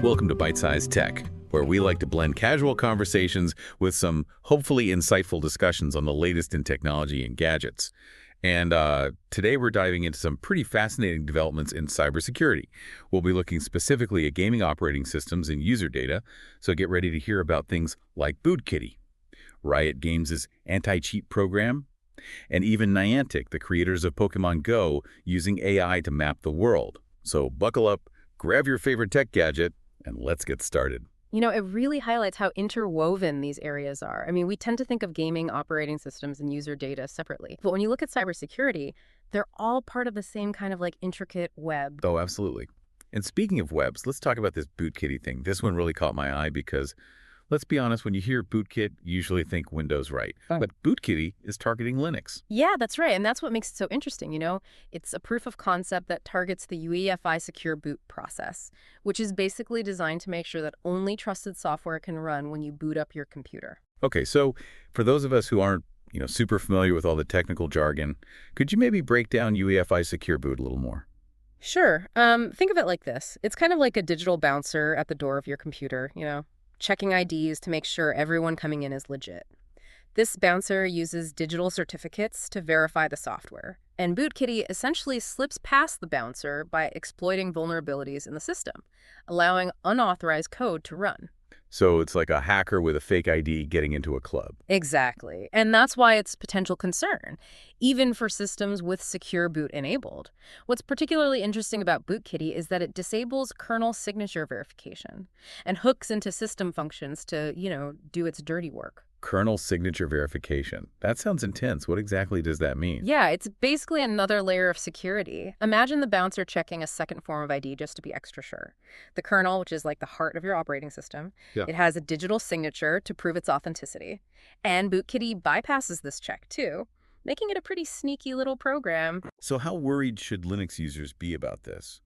Welcome to Byte-Sized Tech, where we like to blend casual conversations with some hopefully insightful discussions on the latest in technology and gadgets. And today we're diving into some pretty fascinating developments in cybersecurity. We'll be looking specifically at gaming operating systems and user data, so get ready to hear about things like BootKitty, Riot Games' anti-cheat program, and even Niantic, the creators of Pokemon Go, using AI to map the world. So buckle up, grab your favorite tech gadget, and let's get started. You know, it really highlights how interwoven these areas are. I mean, we tend to think of gaming operating systems and user data separately. But when you look at cybersecurity, they're all part of the same kind of intricate web. Oh, absolutely. And speaking of webs, let's talk about this BootKitty thing. This one really caught my eye because, let's be honest, when you hear Bootkit, you usually think Windows, right? But BootKitty is targeting Linux. Yeah, that's right. And that's what makes it so interesting, you know? It's a proof of concept that targets the UEFI secure boot process, which is basically designed to make sure that only trusted software can run when you boot up your computer. Okay, so for those of us who aren't, super familiar with all the technical jargon, could you maybe break down UEFI secure boot a little more? Sure. Think of it like this. It's kind of like a digital bouncer at the door of your computer, checking IDs to make sure everyone coming in is legit. This bouncer uses digital certificates to verify the software, and BootKitty essentially slips past the bouncer by exploiting vulnerabilities in the system, allowing unauthorized code to run. So it's like a hacker with a fake ID getting into a club. Exactly. And that's why it's a potential concern, even for systems with secure boot enabled. What's particularly interesting about BootKitty is that it disables kernel signature verification and hooks into system functions to, do its dirty work. Kernel signature verification. That sounds intense. What exactly does that mean? Yeah, it's basically another layer of security. Imagine the bouncer checking a second form of ID just to be extra sure. The kernel, which is like the heart of your operating system, it has a digital signature to prove its authenticity. And BootKitty bypasses this check too, making it a pretty sneaky little program. So how worried should Linux users be about this?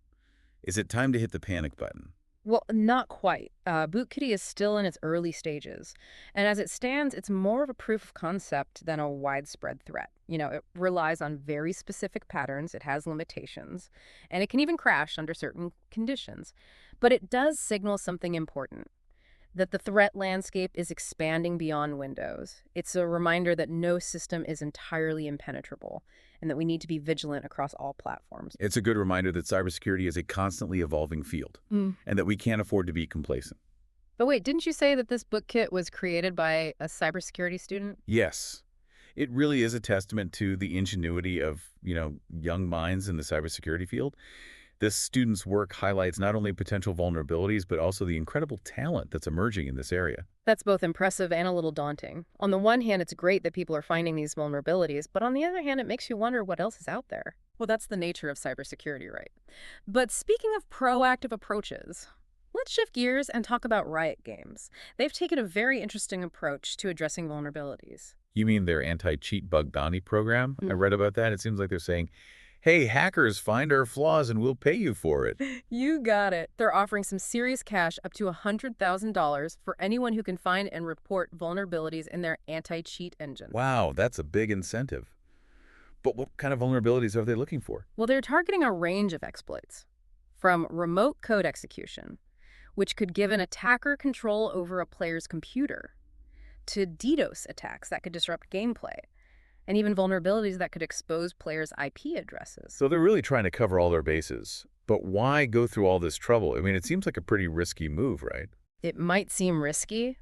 Is it time to hit the panic button? Well, not quite. BootKitty is still in its early stages. And as it stands, it's more of a proof of concept than a widespread threat. It relies on very specific patterns, it has limitations, and it can even crash under certain conditions. But it does signal something important, that the threat landscape is expanding beyond Windows. It's a reminder that no system is entirely impenetrable, and that we need to be vigilant across all platforms. It's a good reminder that cybersecurity is a constantly evolving field, and that we can't afford to be complacent. But wait, didn't you say that this BootKit was created by a cybersecurity student? Yes. It really is a testament to the ingenuity of, young minds in the cybersecurity field. This student's work highlights not only potential vulnerabilities, but also the incredible talent that's emerging in this area. That's both impressive and a little daunting. On the one hand, it's great that people are finding these vulnerabilities, but on the other hand, it makes you wonder what else is out there. Well, that's the nature of cybersecurity, right? But speaking of proactive approaches, let's shift gears and talk about Riot Games. They've taken a very interesting approach to addressing vulnerabilities. You mean their anti-cheat bug bounty program? I read about that. It seems like they're saying, hey, hackers, find our flaws and we'll pay you for it. You got it. They're offering some serious cash, up to $100,000, for anyone who can find and report vulnerabilities in their anti-cheat engine. Wow, that's a big incentive. But what kind of vulnerabilities are they looking for? Well, they're targeting a range of exploits, from remote code execution, which could give an attacker control over a player's computer, to DDoS attacks that could disrupt gameplay, and even vulnerabilities that could expose players' IP addresses. So they're really trying to cover all their bases. But why go through all this trouble? I mean, it seems like a pretty risky move, right? It might seem risky,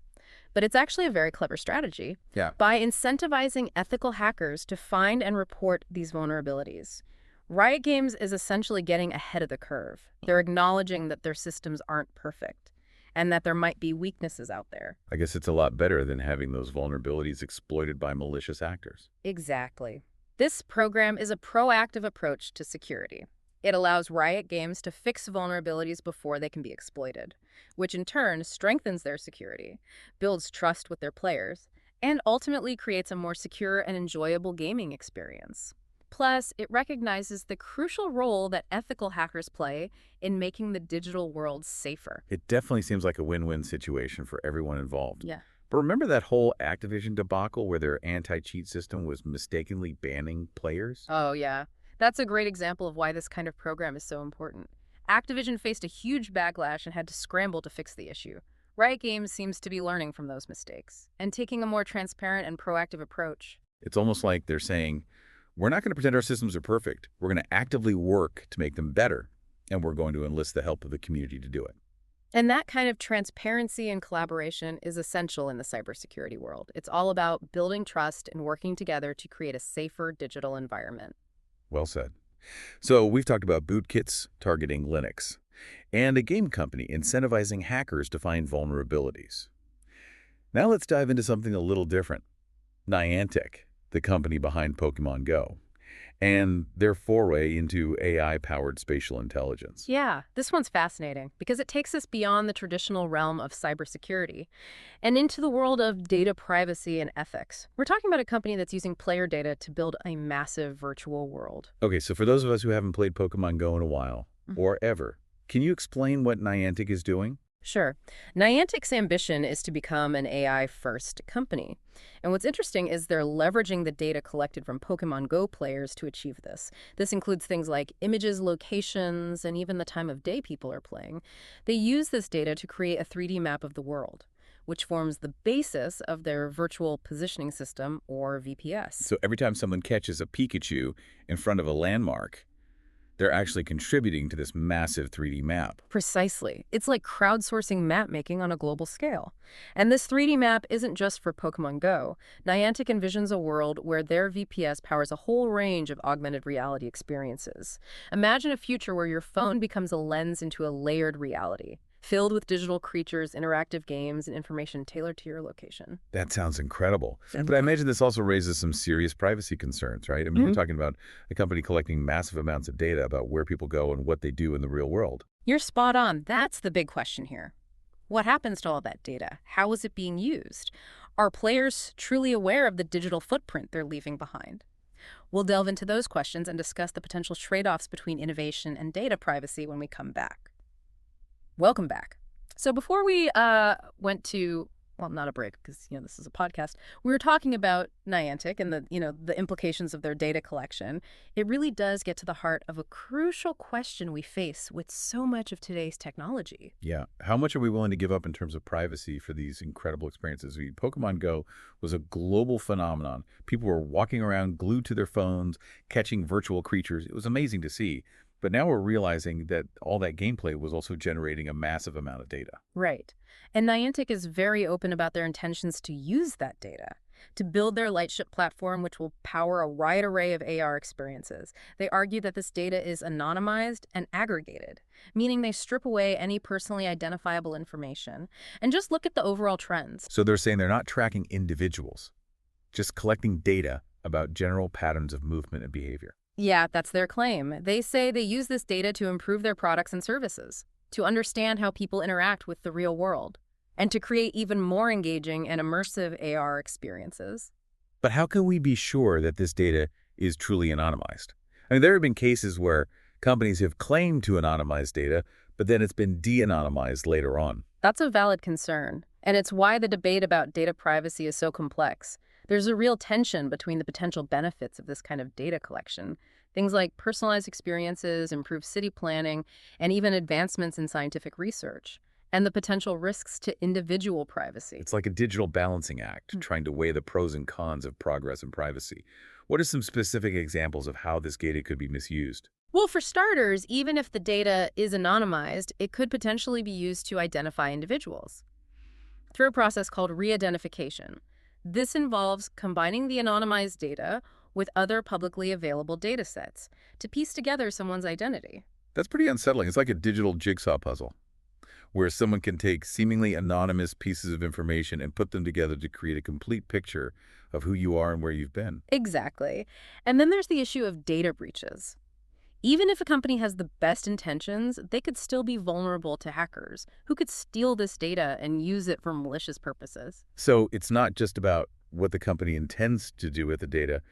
but it's actually a very clever strategy. Yeah. By incentivizing ethical hackers to find and report these vulnerabilities, Riot Games is essentially getting ahead of the curve. They're acknowledging that their systems aren't perfect, and that there might be weaknesses out there. I guess it's a lot better than having those vulnerabilities exploited by malicious actors. Exactly. This program is a proactive approach to security. It allows Riot Games to fix vulnerabilities before they can be exploited, which in turn strengthens their security, builds trust with their players, and ultimately creates a more secure and enjoyable gaming experience. Plus, it recognizes the crucial role that ethical hackers play in making the digital world safer. It definitely seems like a win-win situation for everyone involved. Yeah. But remember that whole Activision debacle where their anti-cheat system was mistakenly banning players? Oh, yeah. That's a great example of why this kind of program is so important. Activision faced a huge backlash and had to scramble to fix the issue. Riot Games seems to be learning from those mistakes and taking a more transparent and proactive approach. It's almost like they're saying, we're not going to pretend our systems are perfect. We're going to actively work to make them better, and we're going to enlist the help of the community to do it. And that kind of transparency and collaboration is essential in the cybersecurity world. It's all about building trust and working together to create a safer digital environment. Well said. So we've talked about bootkits targeting Linux and a game company incentivizing hackers to find vulnerabilities. Now let's dive into something a little different. Niantic, the company behind Pokemon Go, and their foray into AI-powered spatial intelligence. Yeah, this one's fascinating because it takes us beyond the traditional realm of cybersecurity and into the world of data privacy and ethics. We're talking about a company that's using player data to build a massive virtual world. Okay, so for those of us who haven't played Pokemon Go in a while, or ever, can you explain what Niantic is doing? Sure. Niantic's ambition is to become an AI-first company. And what's interesting is they're leveraging the data collected from Pokemon Go players to achieve this. This includes things like images, locations, and even the time of day people are playing. They use this data to create a 3D map of the world, which forms the basis of their virtual positioning system, or VPS. So every time someone catches a Pikachu in front of a landmark, they're actually contributing to this massive 3D map. Precisely. It's like crowdsourcing map making on a global scale. And this 3D map isn't just for Pokemon Go. Niantic envisions a world where their VPS powers a whole range of augmented reality experiences. Imagine a future where your phone becomes a lens into a layered reality, filled with digital creatures, interactive games, and information tailored to your location. That sounds incredible. But I imagine this also raises some serious privacy concerns, right? I mean, we're talking about a company collecting massive amounts of data about where people go and what they do in the real world. You're spot on. That's the big question here. What happens to all that data? How is it being used? Are players truly aware of the digital footprint they're leaving behind? We'll delve into those questions and discuss the potential trade-offs between innovation and data privacy when we come back. Welcome back. So before we went to, well, not a break because, this is a podcast, we were talking about Niantic and the implications of their data collection. It really does get to the heart of a crucial question we face with so much of today's technology. Yeah. How much are we willing to give up in terms of privacy for these incredible experiences? Pokemon Go was a global phenomenon. People were walking around glued to their phones, catching virtual creatures. It was amazing to see. But now we're realizing that all that gameplay was also generating a massive amount of data. Right. And Niantic is very open about their intentions to use that data to build their Lightship platform, which will power a wide array of AR experiences. They argue that this data is anonymized and aggregated, meaning they strip away any personally identifiable information. And just look at the overall trends. So they're saying they're not tracking individuals, just collecting data about general patterns of movement and behavior. Yeah, that's their claim. They say they use this data to improve their products and services, to understand how people interact with the real world, and to create even more engaging and immersive AR experiences. But how can we be sure that this data is truly anonymized? I mean, there have been cases where companies have claimed to anonymize data, but then it's been de-anonymized later on. That's a valid concern, and it's why the debate about data privacy is so complex. There's a real tension between the potential benefits of this kind of data collection, things like personalized experiences, improved city planning, and even advancements in scientific research, and the potential risks to individual privacy. It's like a digital balancing act, trying to weigh the pros and cons of progress and privacy. What are some specific examples of how this data could be misused? Well, for starters, even if the data is anonymized, it could potentially be used to identify individuals through a process called re-identification. This involves combining the anonymized data with other publicly available data sets to piece together someone's identity. That's pretty unsettling. It's like a digital jigsaw puzzle, where someone can take seemingly anonymous pieces of information and put them together to create a complete picture of who you are and where you've been. Exactly. And then there's the issue of data breaches. Even if a company has the best intentions, they could still be vulnerable to hackers who could steal this data and use it for malicious purposes. So it's not just about what the company intends to do with the data,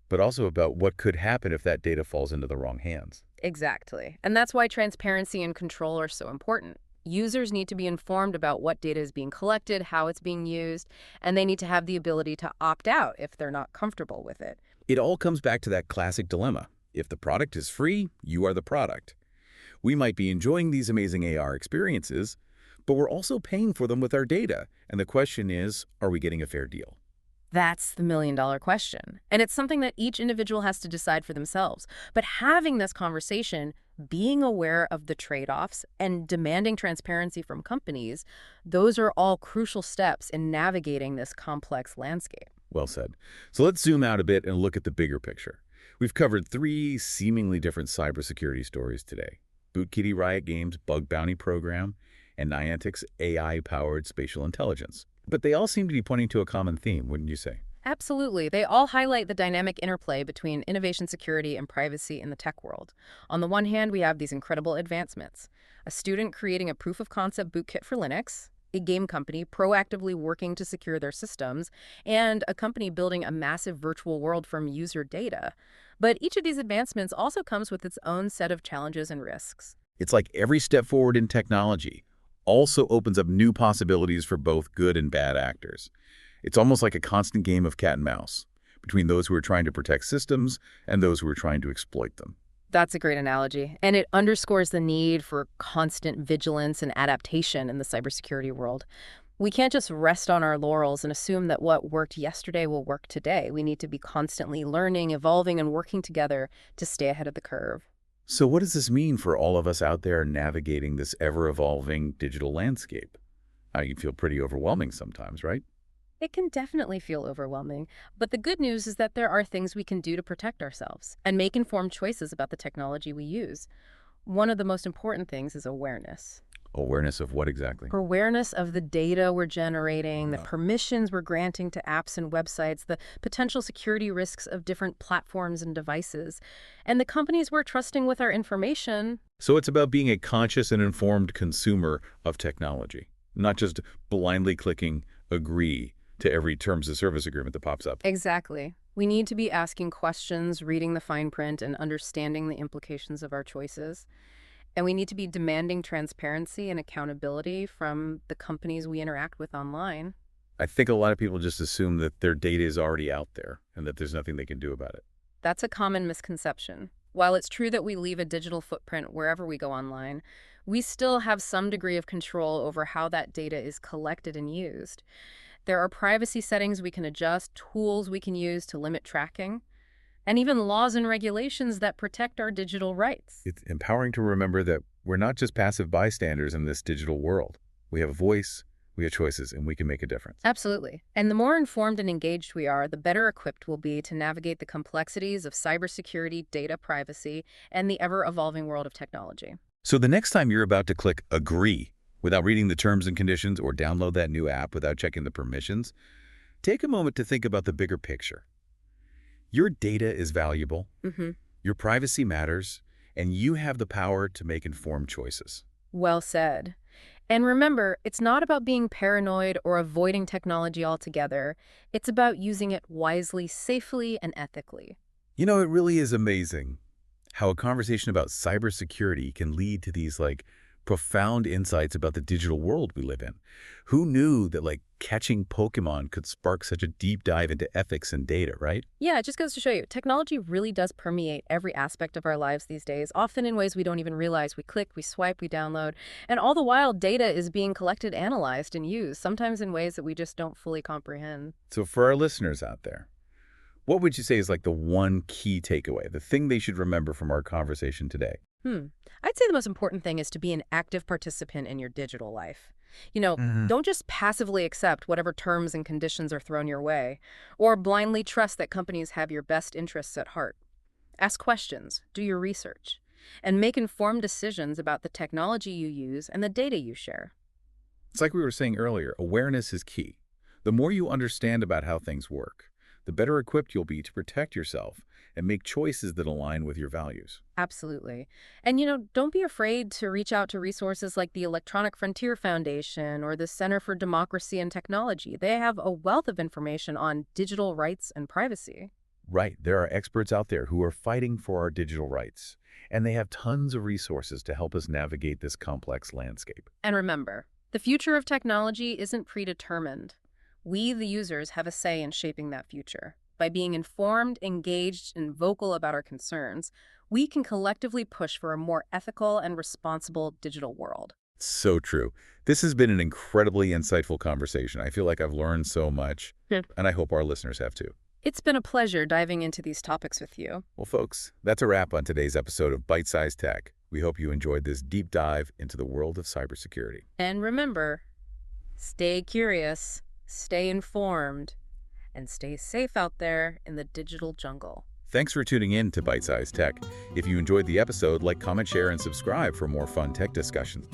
but also about what could happen if that data falls into the wrong hands. Exactly. And that's why transparency and control are so important. Users need to be informed about what data is being collected, how it's being used, and they need to have the ability to opt out if they're not comfortable with it. It all comes back to that classic dilemma. If the product is free, you are the product. We might be enjoying these amazing AR experiences, but we're also paying for them with our data. And the question is, are we getting a fair deal? That's the million-dollar question. And it's something that each individual has to decide for themselves. But having this conversation, being aware of the trade-offs, and demanding transparency from companies, those are all crucial steps in navigating this complex landscape. Well said. So let's zoom out a bit and look at the bigger picture. We've covered three seemingly different cybersecurity stories today. BootKitty Riot Games' bug bounty program and Niantic's AI-powered spatial intelligence. But they all seem to be pointing to a common theme, wouldn't you say? Absolutely. They all highlight the dynamic interplay between innovation security and privacy in the tech world. On the one hand, we have these incredible advancements. A student creating a proof-of-concept Bootkit for Linux, a game company proactively working to secure their systems, and a company building a massive virtual world from user data. But each of these advancements also comes with its own set of challenges and risks. It's like every step forward in technology also opens up new possibilities for both good and bad actors. It's almost like a constant game of cat and mouse between those who are trying to protect systems and those who are trying to exploit them. That's a great analogy, and it underscores the need for constant vigilance and adaptation in the cybersecurity world. We can't just rest on our laurels and assume that what worked yesterday will work today. We need to be constantly learning, evolving, and working together to stay ahead of the curve. So what does this mean for all of us out there navigating this ever-evolving digital landscape? You feel pretty overwhelming sometimes, right? It can definitely feel overwhelming, but the good news is that there are things we can do to protect ourselves and make informed choices about the technology we use. One of the most important things is awareness. Awareness of what exactly? Awareness of the data we're generating, the permissions we're granting to apps and websites, the potential security risks of different platforms and devices, and the companies we're trusting with our information. So it's about being a conscious and informed consumer of technology, not just blindly clicking agree to every terms of service agreement that pops up. Exactly. We need to be asking questions, reading the fine print, and understanding the implications of our choices. And we need to be demanding transparency and accountability from the companies we interact with online. I think a lot of people just assume that their data is already out there and that there's nothing they can do about it. That's a common misconception. While it's true that we leave a digital footprint wherever we go online, we still have some degree of control over how that data is collected and used. There are privacy settings we can adjust, tools we can use to limit tracking, and even laws and regulations that protect our digital rights. It's empowering to remember that we're not just passive bystanders in this digital world. We have a voice, we have choices, and we can make a difference. Absolutely. And the more informed and engaged we are, the better equipped we'll be to navigate the complexities of cybersecurity, data privacy, and the ever-evolving world of technology. So the next time you're about to click agree without reading the terms and conditions or download that new app without checking the permissions, take a moment to think about the bigger picture. Your data is valuable, your privacy matters, and you have the power to make informed choices. Well said. And remember, it's not about being paranoid or avoiding technology altogether. It's about using it wisely, safely, and ethically. You know, it really is amazing how a conversation about cybersecurity can lead to these, profound insights about the digital world we live in. Who knew that, catching Pokemon could spark such a deep dive into ethics and data, right? Yeah, it just goes to show you, technology really does permeate every aspect of our lives these days, often in ways we don't even realize. We click, we swipe, we download, and all the while data is being collected, analyzed, and used, sometimes in ways that we just don't fully comprehend. So for our listeners out there, what would you say is the one key takeaway, the thing they should remember from our conversation today? I'd say the most important thing is to be an active participant in your digital life. Don't just passively accept whatever terms and conditions are thrown your way, or blindly trust that companies have your best interests at heart. Ask questions, do your research, and make informed decisions about the technology you use and the data you share. It's like we were saying earlier, awareness is key. The more you understand about how things work, the better equipped you'll be to protect yourself and make choices that align with your values. Absolutely. And don't be afraid to reach out to resources like the Electronic Frontier Foundation or the Center for Democracy and Technology. They have a wealth of information on digital rights and privacy. Right. There are experts out there who are fighting for our digital rights, and they have tons of resources to help us navigate this complex landscape. And remember, the future of technology isn't predetermined. We, the users, have a say in shaping that future. By being informed, engaged, and vocal about our concerns, we can collectively push for a more ethical and responsible digital world. So true. This has been an incredibly insightful conversation. I feel like I've learned so much, and I hope our listeners have too. It's been a pleasure diving into these topics with you. Well, folks, that's a wrap on today's episode of Byte-Sized Tech. We hope you enjoyed this deep dive into the world of cybersecurity. And remember, stay curious, stay informed, and stay safe out there in the digital jungle. Thanks for tuning in to Byte-Sized Tech. If you enjoyed the episode, like, comment, share, and subscribe for more fun tech discussions.